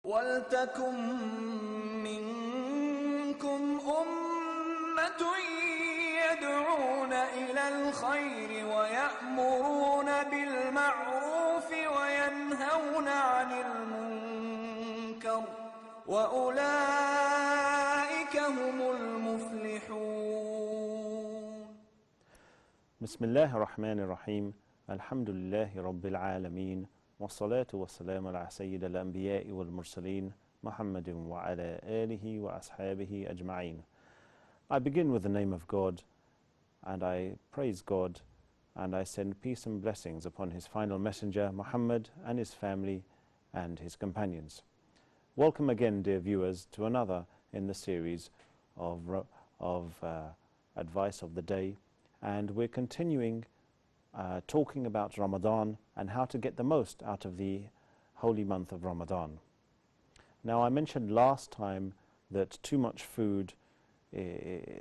وَلْتَكُن مِّنكُمْ أُمَّةٌ يَدْعُونَ إِلَى الْخَيْرِ وَيَأْمُرُونَ بِالْمَعْرُوفِ وَيَنْهَوْنَ عَنِ الْمُنكَرِ وَأُولَئِكَ هُمُ الْمُفْلِحُونَ. بسم الله الرحمن الرحيم. الحمد لله رب العالمين. والصلاة والسلام على سيد الأنبياء والمرسلين محمد وعلى آله وأصحابه أجمعين. I begin with the name of God, and I praise God, and I send peace and blessings upon his final messenger Muhammad and his family and his companions. Welcome again, dear viewers, to another in the series of advice of the day, and we're continuing talking about Ramadan and how to get the most out of the holy month of Ramadan. Now, I mentioned last time that too much food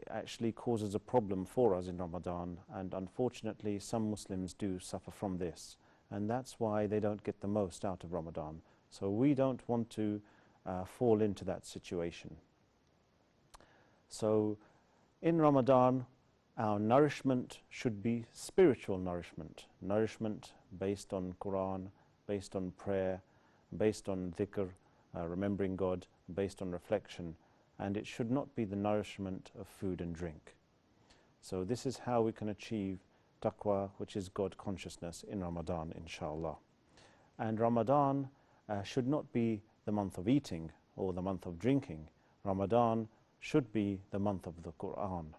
actually causes a problem for us in Ramadan, and unfortunately some Muslims do suffer from this, and that's why they don't get the most out of Ramadan. So we don't want to fall into that situation. So in Ramadan, our nourishment should be spiritual nourishment, nourishment based on Quran, based on prayer, based on dhikr, remembering God, based on reflection, and it should not be the nourishment of food and drink. So this is how we can achieve taqwa, which is God consciousness, in Ramadan, inshallah. And Ramadan should not be the month of eating or the month of drinking. Ramadan should be the month of the Quran.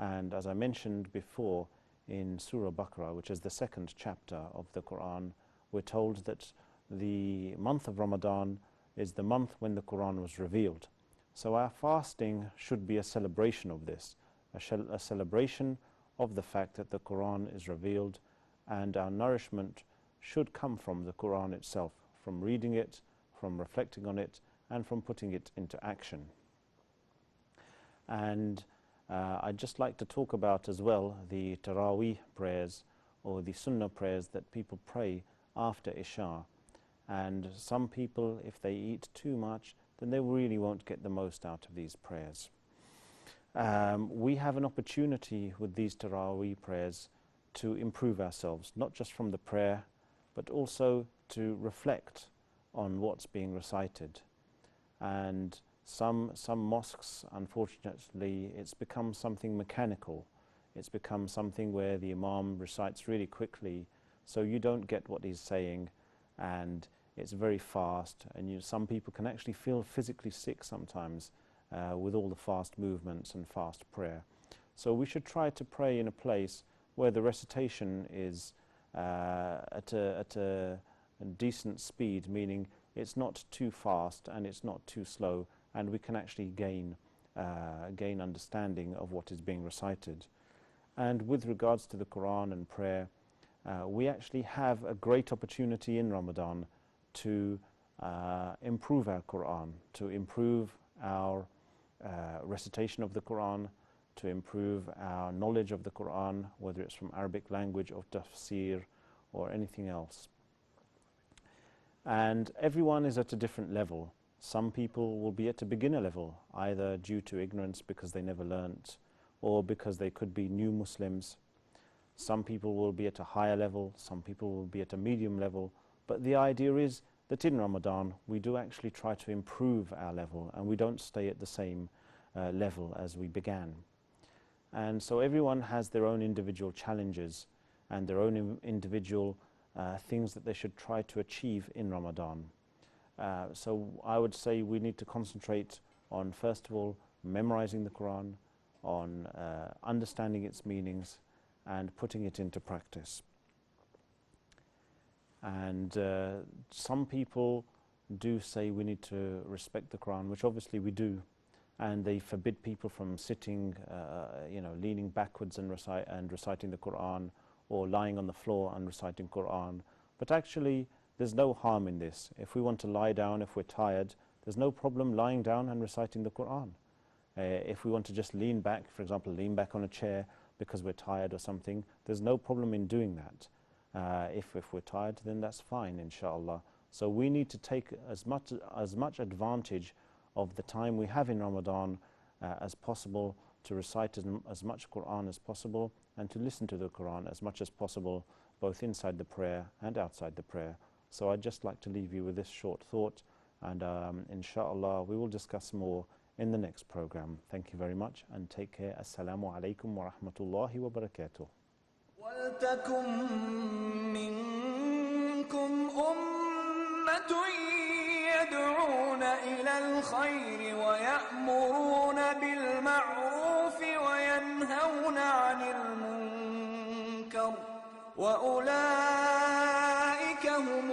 And as I mentioned before, in Surah Baqarah, which is the second chapter of the Quran, we're told that the month of Ramadan is the month when the Quran was revealed. So our fasting should be a celebration of this, a celebration of the fact that the Quran is revealed, and our nourishment should come from the Quran itself, from reading it, from reflecting on it, and from putting it into action. And I'd just like to talk about as well the Taraweeh prayers, or the Sunnah prayers that people pray after Isha. And some people, if they eat too much, then they really won't get the most out of these prayers. We have an opportunity with these Taraweeh prayers to improve ourselves, not just from the prayer, but also to reflect on what's being recited. And some mosques, unfortunately, it's become something mechanical. It's become something where the Imam recites really quickly, so you don't get what he's saying, and it's very fast, and some people can actually feel physically sick sometimes with all the fast movements and fast prayer. So we should try to pray in a place where the recitation is at a decent speed, meaning it's not too fast and it's not too slow, and we can actually gain understanding of what is being recited. And with regards to the Quran and prayer, we actually have a great opportunity in Ramadan to improve our Quran, to improve our recitation of the Quran, to improve our knowledge of the Quran, whether it's from Arabic language or tafsir or anything else. And everyone is at a different level. Some people will be at a beginner level, either due to ignorance because they never learnt, or because they could be new Muslims. Some people will be at a higher level, some people will be at a medium level, but the idea is that in Ramadan we do actually try to improve our level, and we don't stay at the same level as we began. And so everyone has their own individual challenges and their own individual things that they should try to achieve in Ramadan. So I would say we need to concentrate on, first of all, memorizing the Quran, on understanding its meanings and putting it into practice. And some people do say we need to respect the Quran, which obviously we do, and they forbid people from sitting, leaning backwards and reciting the Quran, or lying on the floor and reciting Quran. But actually, there's no harm in this. If we want to lie down, if we're tired, there's no problem lying down and reciting the Quran. If we want to just lean back, for example, lean back on a chair because we're tired or something, there's no problem in doing that. If we're tired, then that's fine, inshallah. So we need to take as much advantage of the time we have in Ramadan as possible, to recite as much Quran as possible, and to listen to the Quran as much as possible, both inside the prayer and outside the prayer. So I'd just like to leave you with this short thought, and inshallah we will discuss more in the next program. Thank you very much and take care. Assalamu alaikum wa rahmatullahi wa barakatuh. وَلْتَكُن مِّنكُمْ أُمَّةٌ يَدْعُونَ إِلَى الْخَيْرِ وَيَأْمُرُونَ بِالْمَعْرُوفِ وَيَنْهَوْنَ عَنِ الْمُنكَرِ وَأُولَٰئِكَ هُمُ